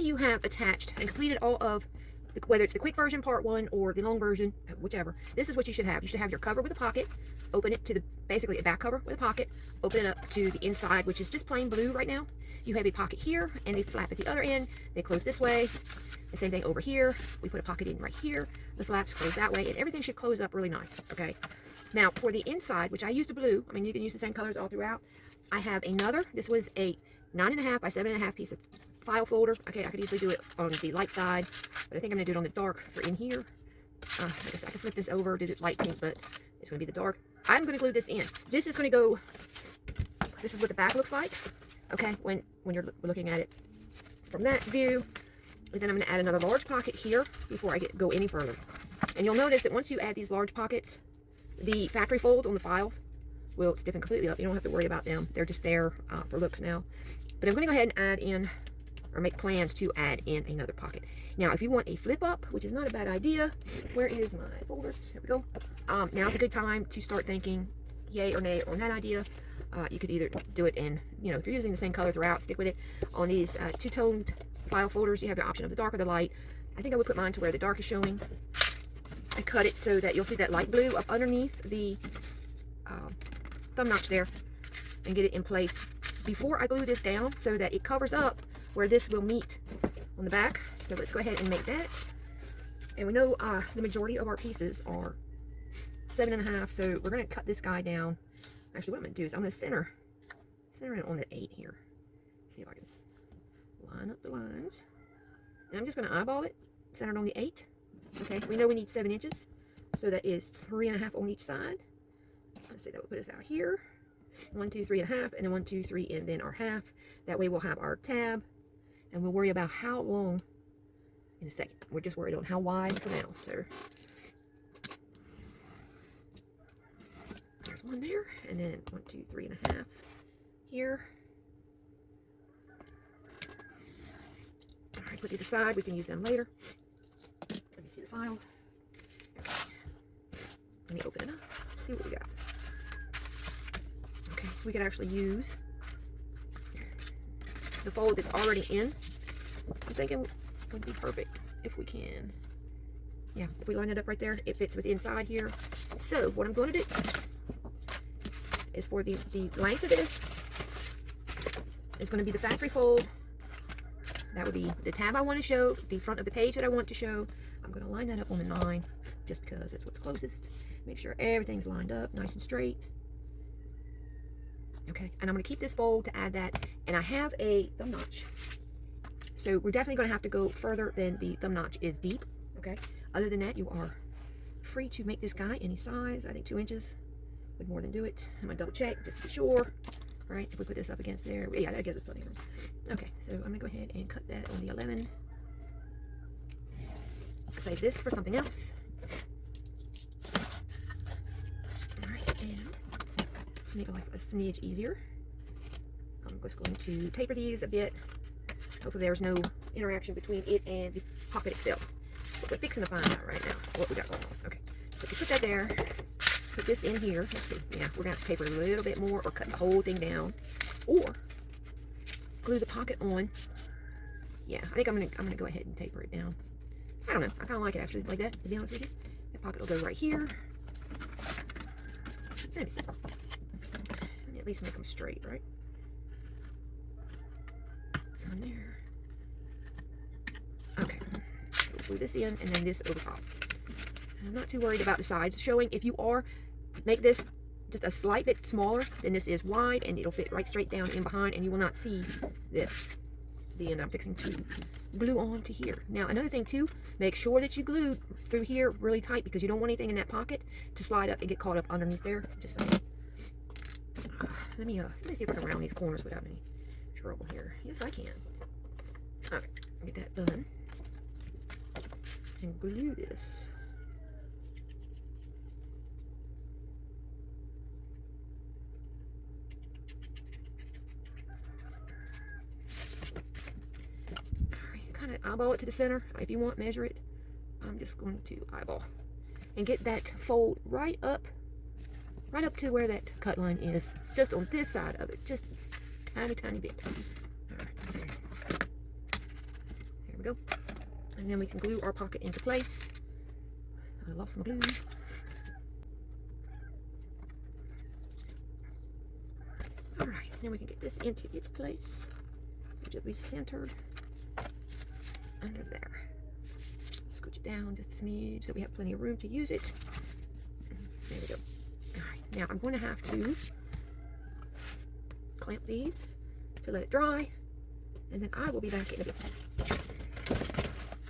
you have attached and completed all of whether it's the quick version part 1 or the long version, whichever, this is what you should have. You should have your cover with a pocket, open it to the, basically a back cover with a pocket, open it up to the inside, which is just plain blue right now. You have a pocket here and a flap at the other end. They close this way. The same thing over here. We put a pocket in right here. The flaps close that way, and everything should close up really nice, okay? Now, for the inside, which I used a blue, I mean, you can use the same colors all throughout. I have another, this was a 9.5 by 7.5 piece of file folder. Okay, I could easily do it on the light side, but I think I'm going to do it on the dark for in here. I guess I can flip this over, do the light pink, but it's going to be the dark. I'm going to glue this in. This is going to go, this is what the back looks like, okay, when you're looking at it from that view. And then I'm going to add another large pocket here before I go any further. And you'll notice that once you add these large pockets, the factory folds on the files will stiffen completely up. You don't have to worry about them. They're just there for looks now. But I'm going to go ahead and add in, or make plans to add in another pocket. Now, if you want a flip up, which is not a bad idea, where is my folders? Here we go. Now's a good time to start thinking yay or nay on that idea. You could either do it in, you know, if you're using the same color throughout, stick with it. On these two-toned file folders, you have your option of the dark or the light. I think I would put mine to where the dark is showing. I cut it so that you'll see that light blue up underneath the thumb notch there, and get it in place before I glue this down so that it covers up where this will meet on the back. So let's go ahead and make that. And we know the majority of our pieces are 7.5, so we're going to cut this guy down. Actually, what I'm going to do is I'm going to center it on the 8 here. See if I can line up the lines. And I'm just going to eyeball it, center it on the 8. Okay, we know we need 7 inches, so that is 3.5 on each side. Let's say that will put us out here. 1, 2, 3.5, and then 1, 2, 3, and then our half. That way we'll have our tab, and we'll worry about how long in a second. We're just worried on how wide for now. So there's one there, and then 1, 2, 3.5 here. All right, put these aside. We can use them later. Let me see the file. Okay. Let me open it up. See what we got. Okay, we could actually use the fold that's already in. I'm thinking would be perfect if we can. Yeah, if we line it up right there, it fits with the inside here. So what I'm going to do is for the length of this is going to be the factory fold. That would be the tab I want to show, the front of the page that I want to show. I'm going to line that up on the 9 just because that's what's closest. Make sure everything's lined up nice and straight. Okay, and I'm going to keep this fold to add that. And I have a thumb notch. So we're definitely going to have to go further than the thumb notch is deep. Okay, other than that, you are free to make this guy any size. I think 2 inches would more than do it. I'm going to double check just to be sure. All right, if we put this up against there, yeah, that gives us plenty of room. Okay, so I'm going to go ahead and cut that on the 11. Save this for something else. All right, and to make life a smidge easier, I'm just going to taper these a bit. Hopefully there's no interaction between it and the pocket itself. But we're fixing to find out right now what we got going on. Okay, so if you put that there, put this in here. Let's see. Yeah, we're gonna have to taper a little bit more, or cut the whole thing down, or glue the pocket on. Yeah, I think I'm gonna go ahead and taper it down. I don't know. I kind of like it actually like that. To be honest with you, the pocket will go right here. Let me see. Let me at least make them straight, right? On there. Okay. We'll glue this in, and then this over top. And I'm not too worried about the sides showing. If you are, make this just a slight bit smaller than this is wide, and it'll fit right straight down in behind, and you will not see this. The end I'm fixing to glue on to here. Now, another thing too, make sure that you glue through here really tight, because you don't want anything in that pocket to slide up and get caught up underneath there. Just saying. Let me see if I can round these corners without any trouble here. Yes, I can. All right, get that done. And glue this. Kind of eyeball it to the center. If you want, measure it. I'm just going to eyeball and get that fold right up to where that cut line is, just on this side of it, just tiny bit. All right. we go. And then we can glue our pocket into place. I lost some glue. Alright, now we can get this into its place, which will be centered under there. Scooch it down just a smidge so we have plenty of room to use it. There we go. Alright, now I'm going to have to clamp these to let it dry, and then I will be back in a bit.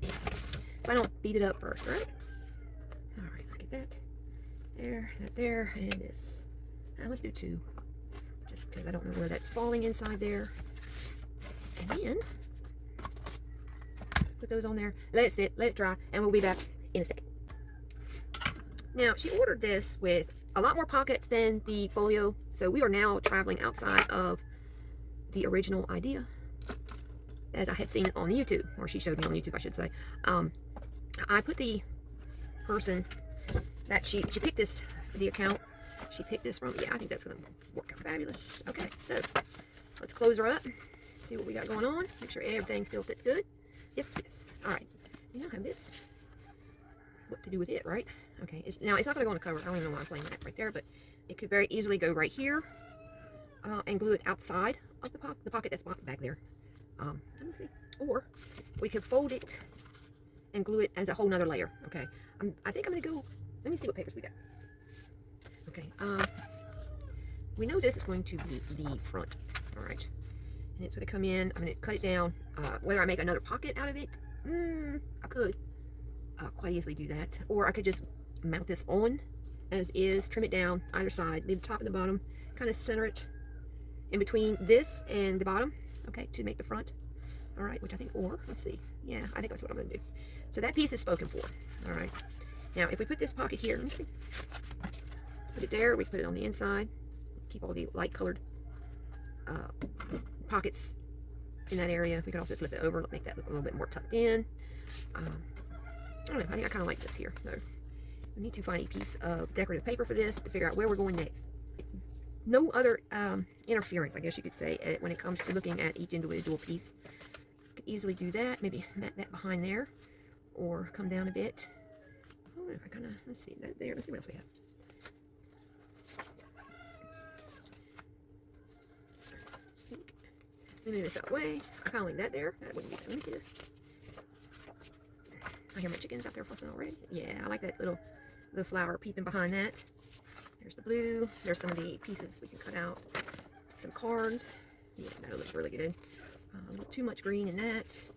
If I don't beat it up first, right? Alright, let's get that there, and this. Let's do 2. Just because I don't know where that's falling inside there. And then put those on there, let it sit, let it dry, and we'll be back in a second. Now, she ordered this with a lot more pockets than the Folio, so we are now traveling outside of the original idea as I had seen it on YouTube, or she showed me on YouTube, I should say. I put the person that she picked this, the account she picked this from. Yeah, I think that's going to work out fabulous. Okay, so let's close her up, see what we got going on, make sure everything still fits good. Yes, yes. All right, you now have this. What to do with it, right? Okay, now it's not going to go on the cover. I don't even know why I'm playing that right there, but it could very easily go right here and glue it outside of the pocket that's back there. Let me see. Or we could fold it and glue it as a whole nother layer. Okay, I think I'm going to go, let me see what papers we got. Okay, we know this is going to be the front. All right, and it's going to come in. I'm going to cut it down. Whether I make another pocket out of it, I could quite easily do that, or I could just mount this on as is, trim it down either side, leave the top and the bottom, kind of center it in between this and the bottom, okay, to make the front. All right, which I think, or let's see, yeah, I think that's what I'm going to do. So that piece is spoken for. All right, now if we put this pocket here, let me see, put it there, we can put it on the inside, keep all the light colored pockets in that area. We could also flip it over, make that look a little bit more tucked in. I don't know, I think I kind of like this here. So we need to find a piece of decorative paper for this to figure out where we're going next. No other interference, I guess you could say, when it comes to looking at each individual piece. Could easily do that, maybe mat that behind there, or come down a bit. I don't know if I kind of, let's see, that there, let's see what else we have. Let me move this out of the way. I kind of like that there. That wouldn't be bad. Let me see this. I hear my chickens out there fussing already. Yeah, I like that the flower peeping behind that. There's the blue. There's some of the pieces we can cut out. Some cards. Yeah, that'll look really good. A little too much green in that.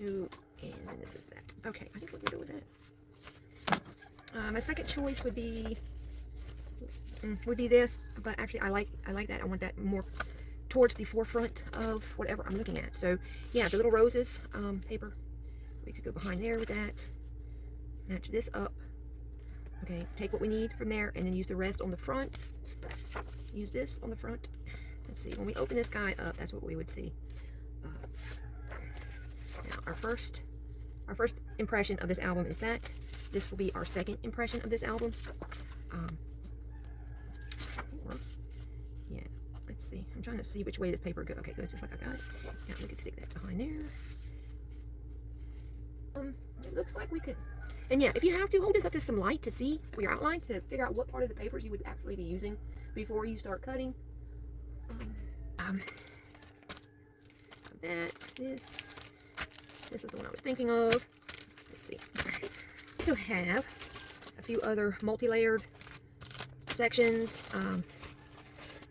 Ooh, and then this is that. Okay, I think we can go with that. My second choice would be this, but actually I like that. I want that more towards the forefront of whatever I'm looking at. So yeah, the little roses paper, we could go behind there with that, match this up. Okay, take what we need from there and then use the rest on the front. Use this on the front. Let's see, when we open this guy up, that's what we would see. Now our first impression of this album is that. This will be our second impression of this album. Yeah, let's see. I'm trying to see which way this paper goes. Okay, good, just like I got it. Yeah, we could stick that behind there. It looks like we could. And yeah, if you have to, hold this up to some light to see for your outline, to figure out what part of the papers you would actually be using before you start cutting. This is the one I was thinking of. Let's see. I also have a few other multi-layered sections,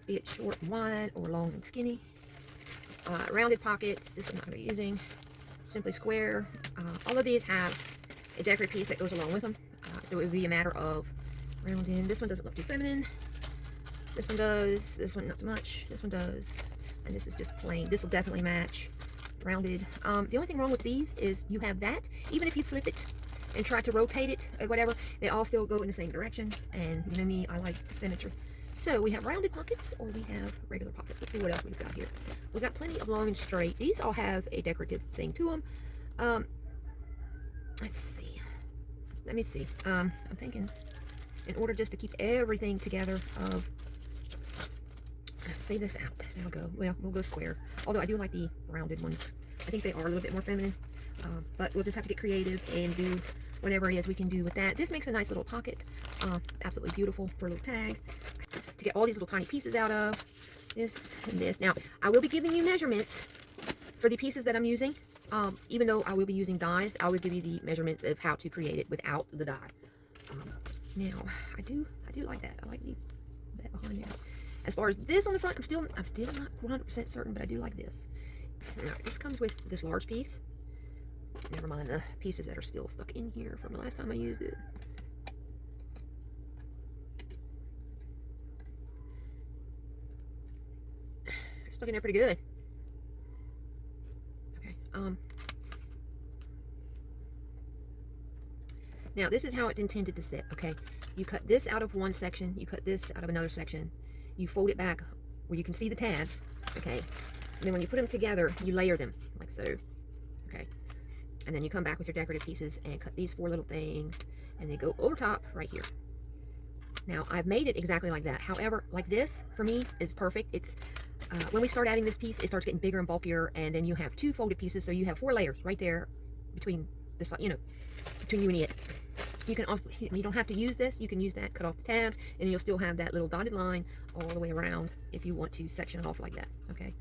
be it short and wide or long and skinny. Rounded pockets. This I'm not going to be using. Simply square. All of these have a decorative piece that goes along with them, so it would be a matter of rounding. This one doesn't look too feminine. This one does. This one not so much. This one does. And this is just plain. This will definitely match rounded. The only thing wrong with these is you have that. Even if you flip it and try to rotate it or whatever, they all still go in the same direction. And you know me, I like symmetry. So we have rounded pockets or we have regular pockets. Let's see what else we've got here. We've got plenty of long and straight. These all have a decorative thing to them. Let's see. Let me see. I'm thinking in order just to keep everything together see this out. That'll go. Well, we'll go square. Although I do like the rounded ones. I think they are a little bit more feminine. But we'll just have to get creative and do whatever it is we can do with that. This makes a nice little pocket. Absolutely beautiful for a little tag. To get all these little tiny pieces out of this and this. Now, I will be giving you measurements for the pieces that I'm using. Even though I will be using dies, I will give you the measurements of how to create it without the die. Now, I do like that. I like that behind there. As far as this on the front, I'm still not 100% certain, but I do like this. Now, this comes with this large piece. Never mind the pieces that are still stuck in here from the last time I used it. They're stuck in there pretty good. Okay. Now, this is how it's intended to sit, okay? You cut this out of one section, you cut this out of another section, you fold it back where you can see the tabs, okay? And then when you put them together, you layer them, like so, okay? And then you come back with your decorative pieces and cut these 4 little things, and they go over top right here. Now, I've made it exactly like that. However, like this, for me, is perfect. It's, when we start adding this piece, it starts getting bigger and bulkier, and then you have 2 folded pieces, so you have 4 layers right there between this, you know, between you and it. You can also, you don't have to use this, you can use that, cut off the tabs, and you'll still have that little dotted line all the way around if you want to section it off like that, okay?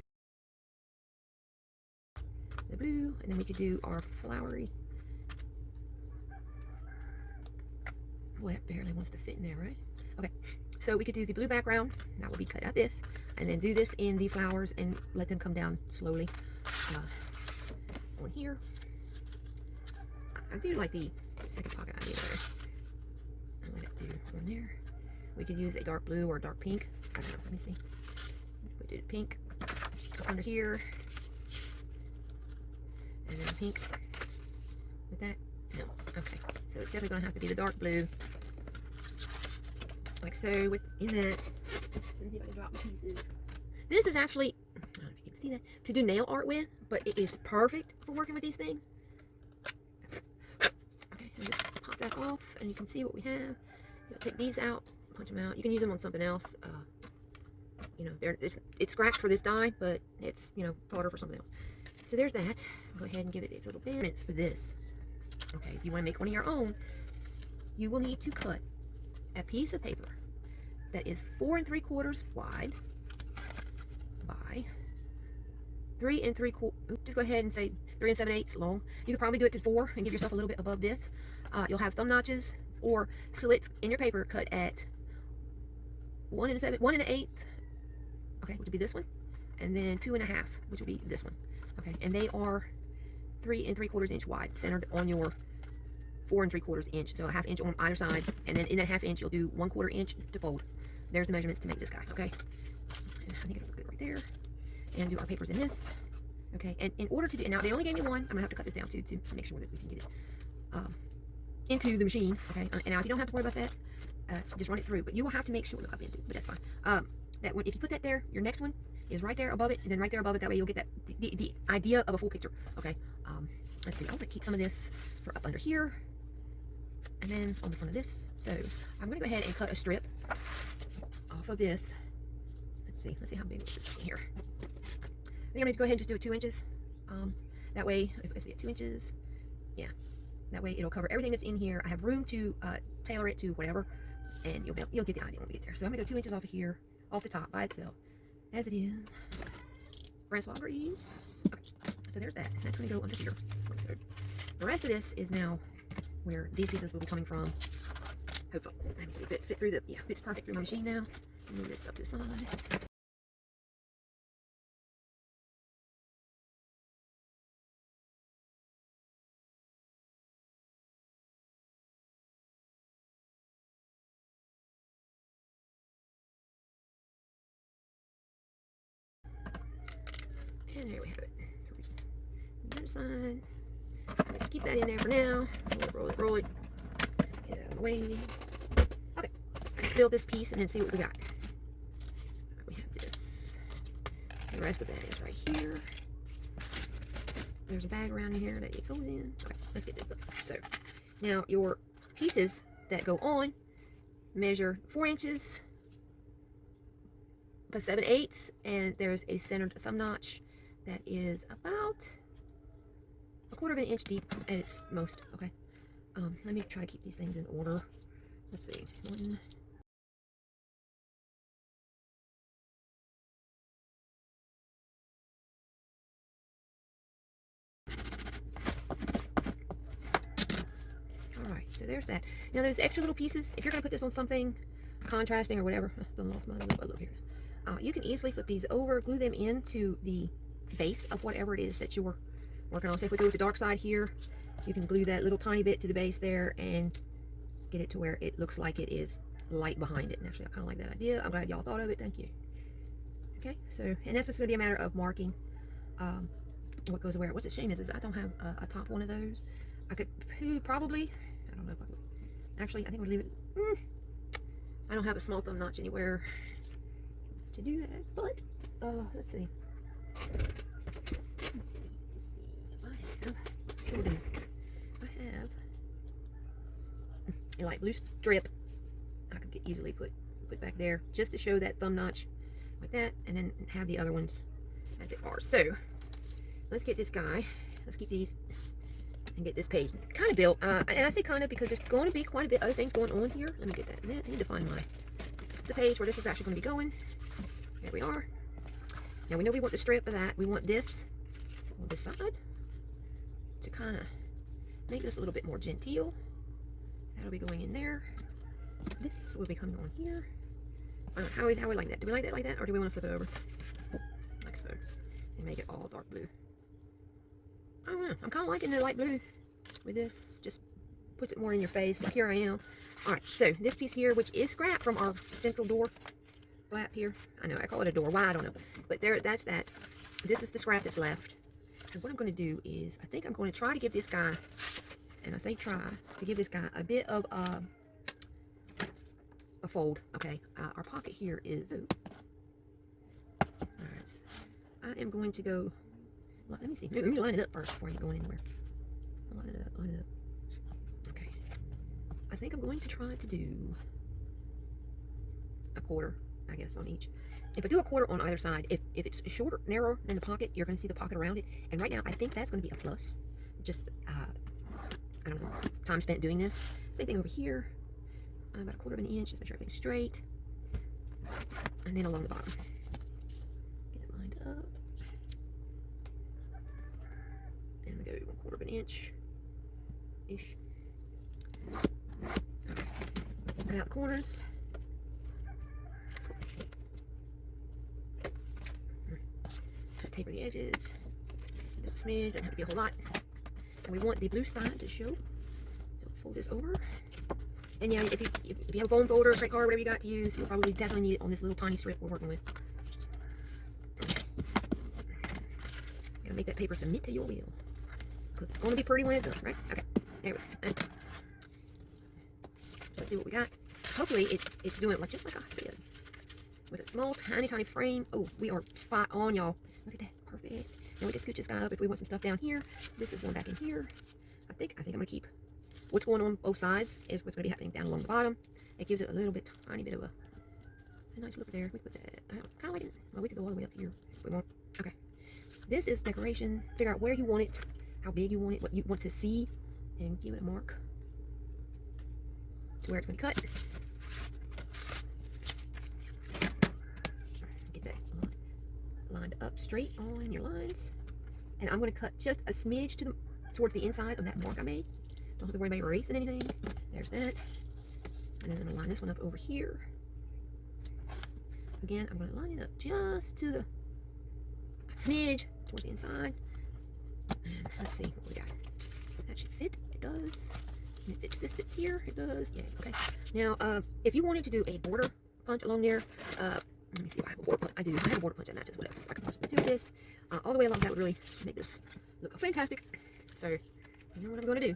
The blue, and then we could do our flowery. Boy, that barely wants to fit in there, right? Okay, so we could do the blue background, that will be cut out this, and then do this in the flowers and let them come down slowly on here. I do like the second pocket idea there. I let it do on there. We could use a dark blue or a dark pink. I don't know, let me see. We did pink under here. And then pink with that. No, okay. So it's definitely gonna have to be the dark blue. Like so within that. Let me see if I can drop the pieces. This is actually, I don't know if you can see that, to do nail art with, but it is perfect for working with these things. And just pop that off, and you can see what we have. You'll take these out, punch them out. You can use them on something else. You know, it's scratched for this die, but it's, you know, harder for something else. So there's that. I'll go ahead and give it its little bits for this. Okay, if you want to make one of your own, you will need to cut a piece of paper that is 4 3/4 wide by 3 3/4. Just go ahead and say 3 7/8 long. You could probably do it to 4 and give yourself a little bit above this. You'll have thumb notches or slits in your paper cut at 1 1/8. Okay, which would be this one, and then 2 1/2, which would be this one. Okay, and they are 3 3/4 inch wide, centered on your 4 3/4 inch. So a 1/2 inch on either side, and then in that 1/2 inch, you'll do 1/4 inch to fold. There's the measurements to make this guy. Okay, and I think it'll look good right there. And do our papers in this. Okay, and in order to do, now they only gave me one. I'm gonna have to cut this down too to make sure that we can get it into the machine. Okay, and now if you don't have to worry about that, just run it through. But you will have to make sure, look, I've been through, but that's fine. That one, if you put that there, your next one is right there above it, and then right there above it. That way you'll get that the idea of a full picture. Okay, let's see. I'm gonna keep some of this for up under here, and then on the front of this. So I'm gonna go ahead and cut a strip off of this. Let's see how big this is in here. I think I'm going to go ahead and just do it 2 inches. That way, if I see it 2 inches, yeah, that way it'll cover everything that's in here. I have room to tailor it to whatever, and you'll get the idea when we get there. So I'm going to go 2 inches off of here, off the top by itself, as it is. Francois breeze. Okay, so there's that. That's going to go under here. So the rest of this is now where these pieces will be coming from. Hopefully, let me see if it fit through the, yeah, fits perfect through my machine now. Move this stuff to the side. And there we have it. The other side. Let's keep that in there for now. Roll it. Get it out of the way. Okay. Let's build this piece and then see what we got. We have this. The rest of that is right here. There's a bag around here that it goes in. Okay, let's get this stuff. So now your pieces that go on measure 4 inches by 7/8, and there's a centered thumb notch that is about 1/4 of an inch deep at its most. Okay. Let me try to keep these things in order. Let's see. One. All right, so there's that. Now those extra little pieces, if you're gonna put this on something contrasting or whatever, done lost my little, oh, look here. You can easily flip these over, glue them into the base of whatever it is that you're working on. Say if we go with the dark side here, you can glue that little tiny bit to the base there and get it to where it looks like it is light behind it. And actually, I kind of like that idea. I'm glad y'all thought of it. Thank you. Okay, so, and that's just going to be a matter of marking what goes where. What's a shame is I don't have a top one of those. I could probably, I don't know if I would. Actually, I think we'll leave it. I don't have a small thumb notch anywhere to do that, but let's see. Let's see. I have a light blue strip I could easily put back there just to show that thumb notch like that, and then have the other ones as they are. So let's get this guy, let's keep these and get this page kind of built. And I say kind of because there's going to be quite a bit other things going on here. Let me get that. I need to find the page where this is actually going to be going. There we are. Now we know we want the strip of that. We want this on this side to kind of make this a little bit more genteel. That'll be going in there. This will be coming on here. How we like that? Do we like that like that, or do we want to flip it over like so and make it all dark blue? I don't know. I'm kind of liking the light blue with this. Just puts it more in your face. Like here I am. All right. So this piece here, which is scrap from our central door flap here. I know I call it a door. Why I don't know. But there, that's that. This is the scrap that's left. And what I'm going to do is, I think I'm going to try to give this guy, and I say try to give this guy a bit of a fold. Okay, our pocket here is. All right, I am going to go. Let me see. Let me line it up first before I get going anywhere. Line it up. Line it up. Okay. I think I'm going to try to do a 1/4, I guess, on each. If I do a 1/4 on either side, if it's shorter, narrower than the pocket, you're going to see the pocket around it. And right now, I think that's going to be a plus. Just, I don't know, time spent doing this. Same thing over here. About 1/4 of an inch. Just make sure everything's straight. And then along the bottom. Get it lined up. And we go 1/4 of an inch-ish. Okay. Cut out the corners. Taper the edges. Just a smidge, doesn't have to be a whole lot. And we want the blue side to show. So fold this over. And yeah, if you have a bone folder, credit card, whatever you got to use, you'll probably definitely need it on this little tiny strip we're working with. Gotta make that paper submit to your will. Because it's going to be pretty when it's done, right? Okay, there we go. That's done. Let's see what we got. Hopefully it's doing it like just like I said. With a small, tiny frame. Oh, we are spot on, y'all. Look at that. Perfect. Now we can scoot this guy up if we want some stuff down here. This is going back in here. I think I'm going to keep what's going on both sides is what's going to be happening down along the bottom. It gives it a little bit, tiny bit of a nice look there. We put that. I kind of like it. Well, we could go all the way up here if we want. Okay. This is decoration. Figure out where you want it, how big you want it, what you want to see, and give it a mark to where it's going to cut. Lined up straight on your lines, and I'm going to cut just a smidge towards the inside of that mark I made. Don't have to worry about erasing anything. There's that, and then I'm going to line this one up over here. Again, I'm going to line it up just to the smidge towards the inside. And let's see what we got. Does that should fit? It does. And it fits. This fits here. It does. Yeah. Okay. Now, if you wanted to do a border punch along there, let me see if I have a border punch. I do. I have a border punch, and not just what else I could possibly do with this. All the way along, that would really make this look fantastic. So, you know what I'm going to do.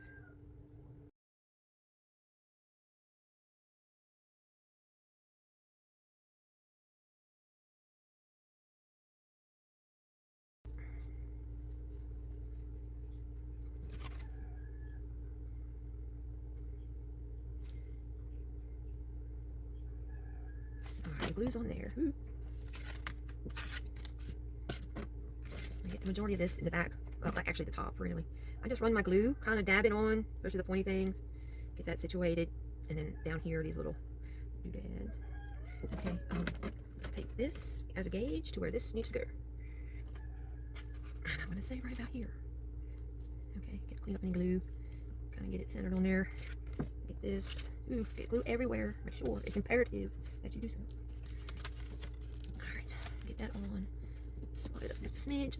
Alright, the glue's on there. Get the majority of this in the back. Well, actually the top, really. I just run my glue, kind of dab it on, especially the pointy things, get that situated, and then down here, these little doodads. Okay, let's take this as a gauge to where this needs to go. And I'm going to say right about here. Okay, clean up any glue, kind of get it centered on there. Get this, get glue everywhere. Make sure, it's imperative that you do so. Alright, get that on. Slide it up just a smidge.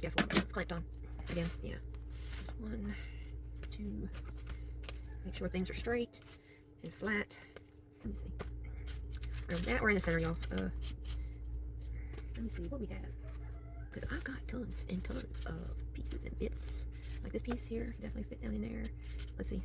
Guess what? It's clamped on. Again, yeah. Just 1, 2. Make sure things are straight and flat. Let me see. That we're in the center, y'all. Let me see what we have. Because I've got tons and tons of pieces and bits. Like this piece here, definitely fit down in there. Let's see.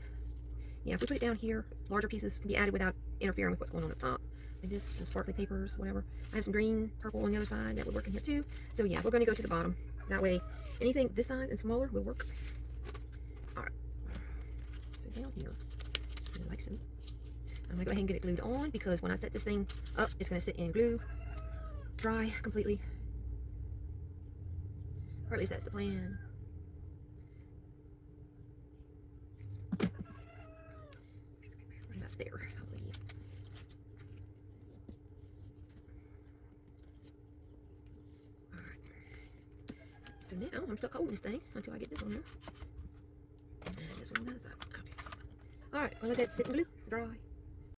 Yeah, if we put it down here, larger pieces can be added without interfering with what's going on up top. Like this, some sparkly papers, whatever. I have some green, purple on the other side that would work in here too. So yeah, we're going to go to the bottom. That way, anything this size and smaller will work. Alright. So down here, like so. I'm going to go ahead and get it glued on because when I set this thing up, it's going to sit in glue, dry completely. Or at least that's the plan. Right about there, I believe. Alright. So now I'm stuck holding this thing until I get this on there. And this one goes up. Okay. Alright, gonna let that sit in glue, dry.